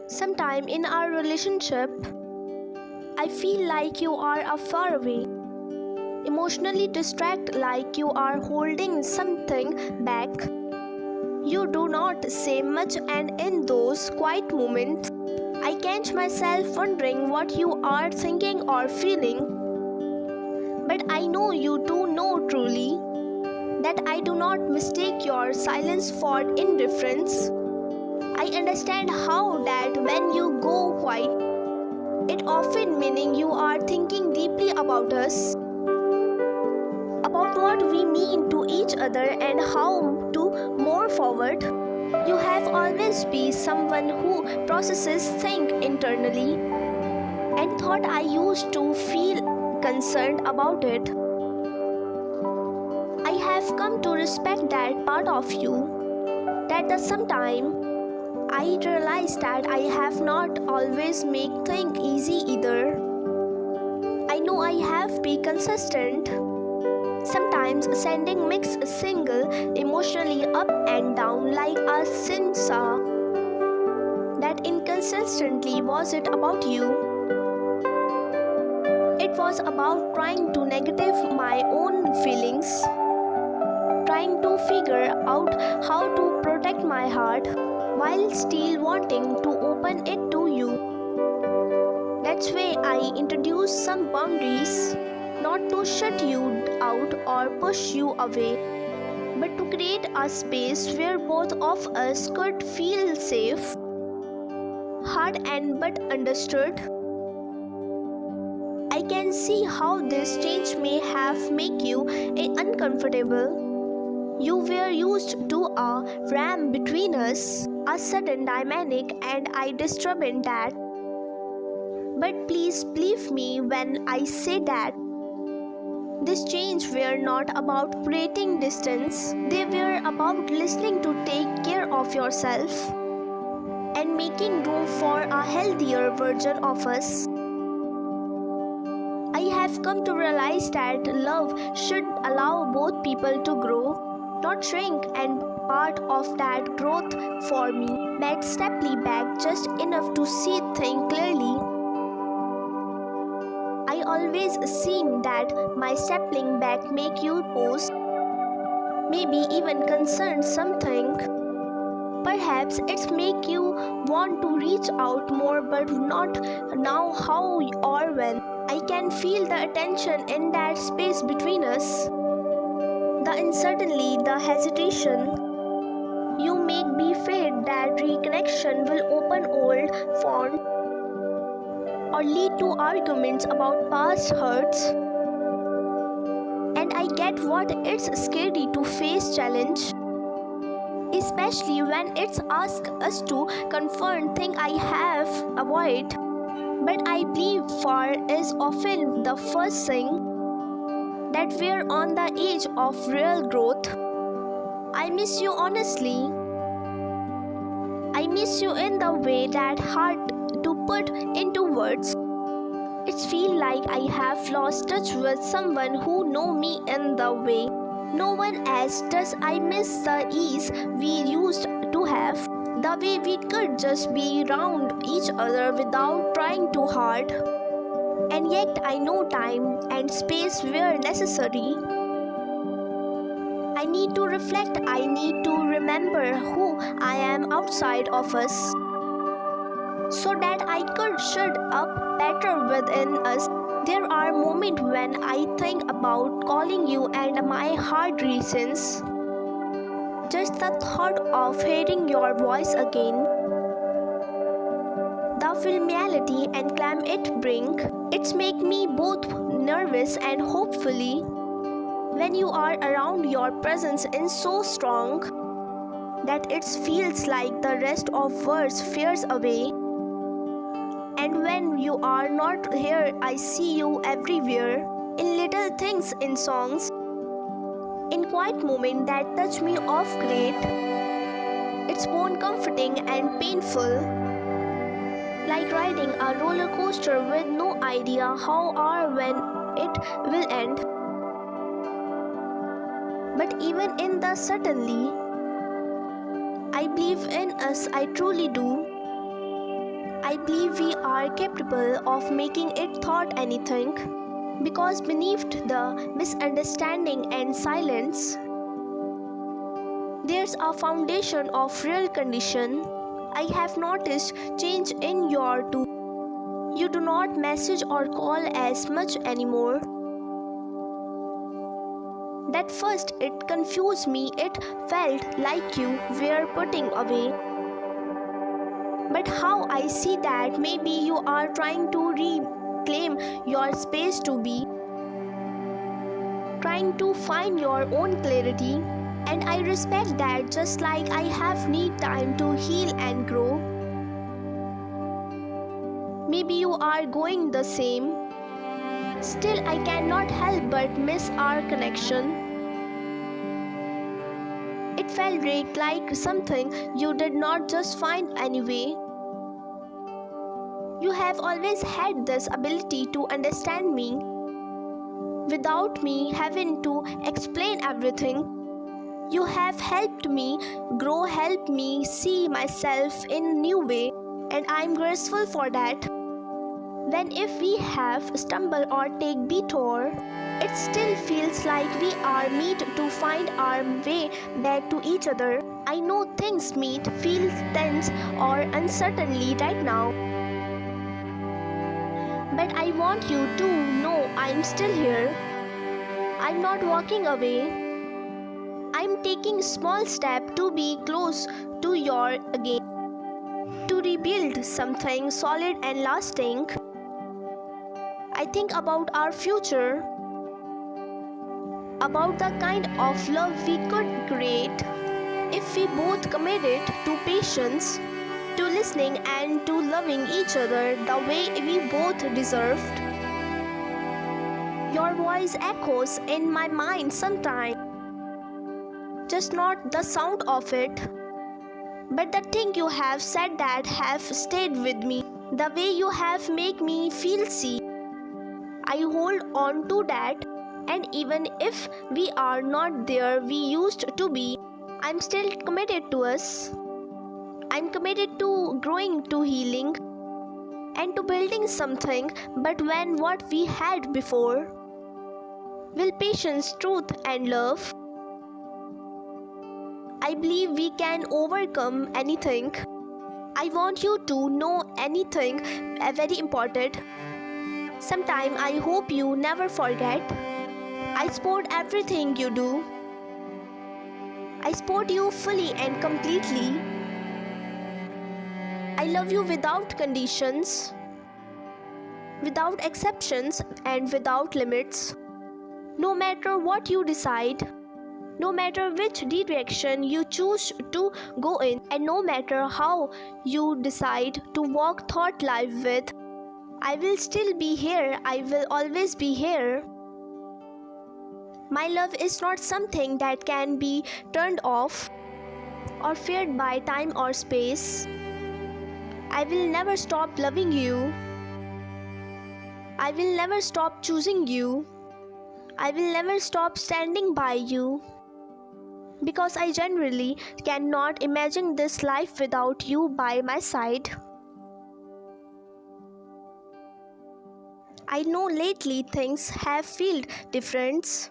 Sometime in our relationship, I feel like you are far away, emotionally distracted, like you are holding something back. You do not say much, and in those quiet moments, I catch myself wondering what you are thinking or feeling. But I know you do know truly that I do not mistake your silence for indifference. I understand how that when you go quiet, it often meaning you are thinking deeply about us, about what we mean to each other and how to move forward. You have always been someone who processes things internally and thought I used to feel concerned about it. I have come to respect that part of you. That the sometime I realize that I have not always make things easy either. I know I have been consistent, sometimes sending mixed single emotionally up and down like a seesaw. That inconsistently was it about you? It was about trying to negative my own feelings, trying to figure out how to protect my heart while still wanting to open it to you. That's why I introduced some boundaries, not to shut you out or push you away, but to create a space where both of us could feel safe, heard and but understood. I can see how this change may have make you uncomfortable. You were used to a ram between us, a sudden dynamic, and I disturbed that. But please believe me when I say that this change were not about creating distance, they were about listening to take care of yourself and making room for a healthier version of us. I have come to realize that love should allow both people to grow, not shrink, and part of that growth for me meant stepping back just enough to see things clearly. I always seem that my stepping back make you pause, maybe even concern something. Perhaps it's make you want to reach out more, but not now how or when. I can feel the attention in that space between us, the uncertainty, the hesitation. You make me afraid that reconnection will open old wounds or lead to arguments about past hurts. And I get what it's scary to face challenge, especially when it's asked us to confront things I have avoided. But I believe far is often the first thing that we're on the edge of real growth. I miss you honestly. I miss you in the way that hard to put into words. It feels like I have lost touch with someone who know me in the way no one else does. I miss the ease we used to have, the way we could just be around each other without trying too hard. And yet I know time and space were necessary. I need to reflect, I need to remember who I am outside of us, so that I could shut up better within us. There are moments when I think about calling you and my heart races. Just the thought of hearing your voice again, the familiarity and calm it brings, it's make me both nervous and hopefully. When you are around, your presence is so strong that it feels like the rest of words fears away. And when you are not here, I see you everywhere, in little things, in songs, in quiet moments that touch me off great. It's both comforting and painful, like riding a roller coaster with no idea how or when it will end. But even in the certainly, I believe in us, I truly do. I believe we are capable of making it thought anything, because beneath the misunderstanding and silence, there's a foundation of real condition. I have noticed change in your too. You do not message or call as much anymore. At first it confused me, it felt like you were putting away. But how I see that maybe you are trying to reclaim your space to be, trying to find your own clarity. And I respect that, just like I have need time to heal and grow. Maybe you are going the same. Still, I cannot help but miss our connection. It felt like something you did not just find anyway. You have always had this ability to understand me without me having to explain everything. You have helped me grow, helped me see myself in a new way, and I'm grateful for that. When if we have stumbled or take detour, it still feels like we are meant to find our way back to each other. I know things might feel tense or uncertainly right now, but I want you to know I'm still here. I'm not walking away. I'm taking small steps to be close to your again, to rebuild something solid and lasting. I think about our future, about the kind of love we could create if we both committed to patience, to listening and to loving each other the way we both deserved. Your voice echoes in my mind sometimes, just not the sound of it, but the thing you have said that have stayed with me, the way you have made me feel seen. I hold on to that, and even if we are not there we used to be, I'm still committed to us. I'm committed to growing, to healing, and to building something but when what we had before. Will patience, truth, and love. I believe we can overcome anything. I want you to know anything very important. Sometime I hope you never forget. I support everything you do. I support you fully and completely. I love you without conditions, without exceptions, and without limits. No matter what you decide, no matter which direction you choose to go in, and no matter how you decide to walk thought life with, I will still be here. I will always be here. My love is not something that can be turned off or feared by time or space. I will never stop loving you. I will never stop choosing you. I will never stop standing by you. Because I genuinely cannot imagine this life without you by my side. I know lately things have felt different.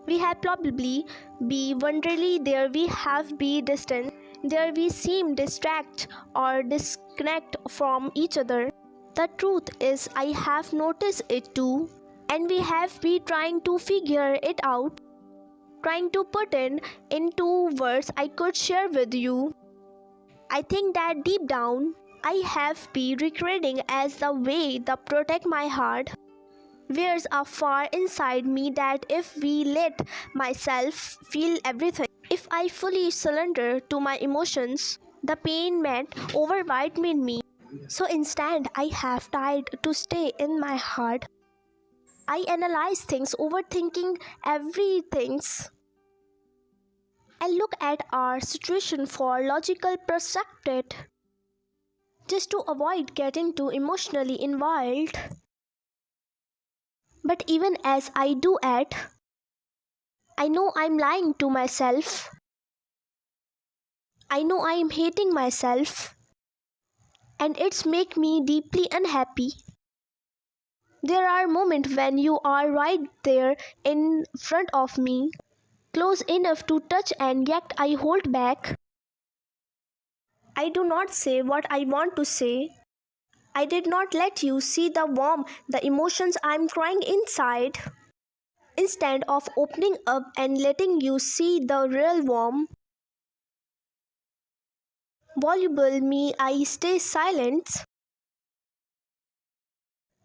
We have probably been wonderfully there we have been distant. There we seem distract or disconnect from each other. The truth is I have noticed it too. And we have been trying to figure it out. Trying to put it into words I could share with you. I think that deep down, I have been regretting as the way that protect my heart. There's a far inside me that if we let myself feel everything, if I fully surrender to my emotions, the pain might overwhelm me. So instead, I have tried to stay in my heart. I analyze things, overthinking everything. I look at our situation for logical perspective, just to avoid getting too emotionally involved. But even as I do it, I know I'm lying to myself. I know I'm hating myself. and it's make me deeply unhappy. There are moments when you are right there in front of me, close enough to touch, and yet I hold back. I do not say what I want to say. I did not let you see the warmth, the emotions I'm crying inside. Instead of opening up and letting you see the real warm, voluble me, I stay silent.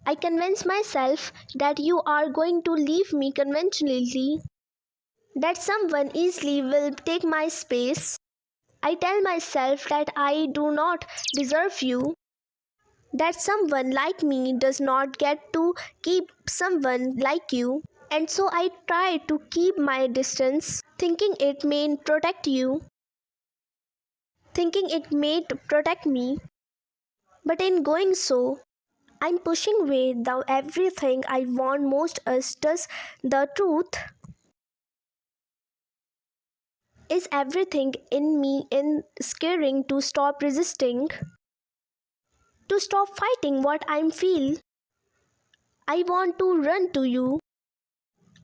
I convince myself that you are going to leave me conventionally, that someone easily will take my space. I tell myself that I do not deserve you, that someone like me does not get to keep someone like you. And so I try to keep my distance, thinking it may protect you, thinking it may protect me. But in going so, I'm pushing away the everything I want most us does. The truth is everything in me in scaring to stop resisting, to stop fighting what I feel. I want to run to you.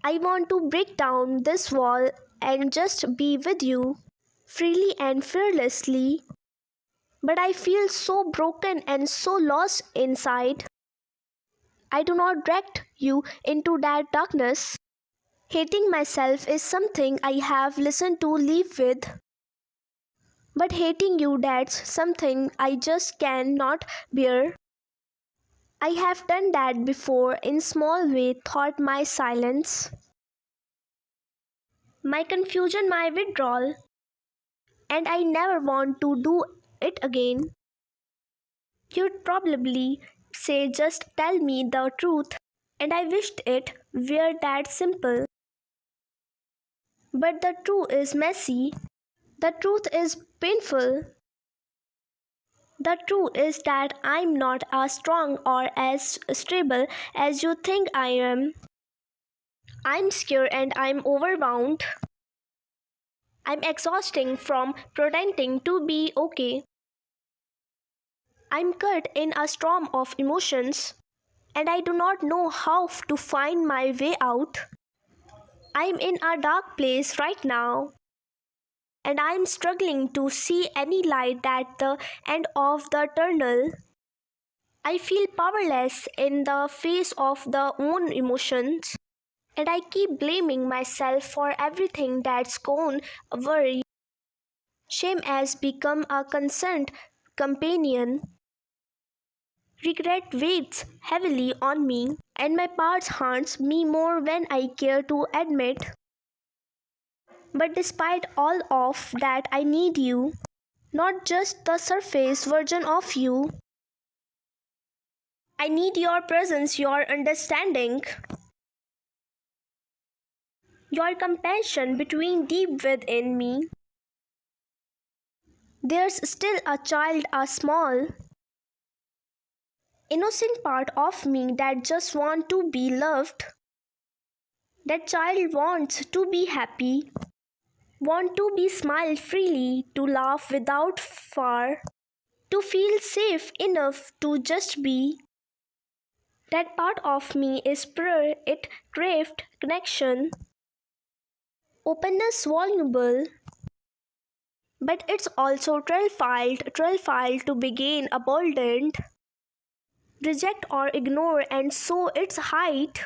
I want to break down this wall and just be with you, freely and fearlessly. But I feel so broken and so lost inside. I do not drag you into that darkness. Hating myself is something I have listened to live with. But hating you, that's something I just cannot bear. I have done that before in small way, thought my silence, my confusion, my withdrawal, and I never want to do it again. You'd probably say just tell me the truth, and I wished it were that simple. But the truth is messy. The truth is painful. The truth is that I'm not as strong or as stable as you think I am. I'm scared and I'm overwhelmed. I'm exhausting from pretending to be okay. I'm caught in a storm of emotions, and I do not know how to find my way out. I'm in a dark place right now, and I'm struggling to see any light at the end of the tunnel. I feel powerless in the face of the own emotions, and I keep blaming myself for everything that's gone awry. Shame has become a constant companion. Regret weighs heavily on me, and my past haunts me more than I care to admit. But despite all of that, I need you, not just the surface version of you. I need your presence, your understanding, your compassion between deep within me. There's still a child, a small, innocent part of me that just wants to be loved. That child wants to be happy, want to be smile freely, to laugh without fear, to feel safe enough to just be. That part of me is pure, it craved connection, openness, vulnerable, but it's also terrified to begin abandoned, reject or ignore, and so it's hide,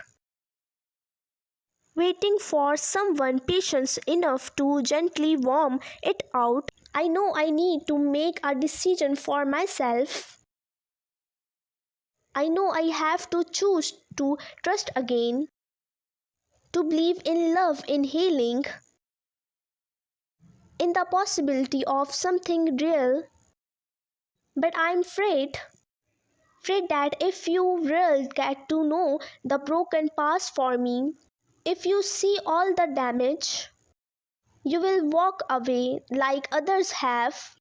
waiting for someone patient enough to gently warm it out. I know I need to make a decision for myself. I know I have to choose to trust again, to believe in love, in healing, in the possibility of something real. But I'm afraid that if you really get to know the broken past for me, if you see all the damage, you will walk away like others have.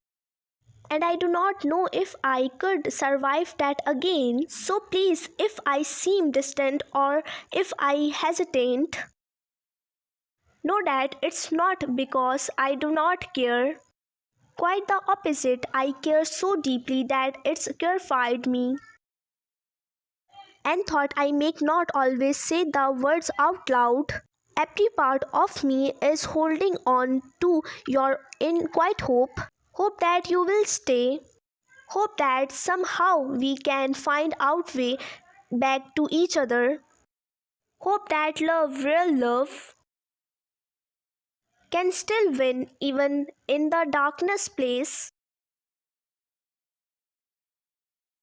And I do not know if I could survive that again. So please, if I seem distant or if I hesitate, know that it's not because I do not care. Quite the opposite. I care so deeply that it's terrified me. And thought I make not always say the words out loud. Every part of me is holding on to your in quiet hope. Hope that you will stay. Hope that somehow we can find out way back to each other. Hope that love, real love, can still win even in the darkness place.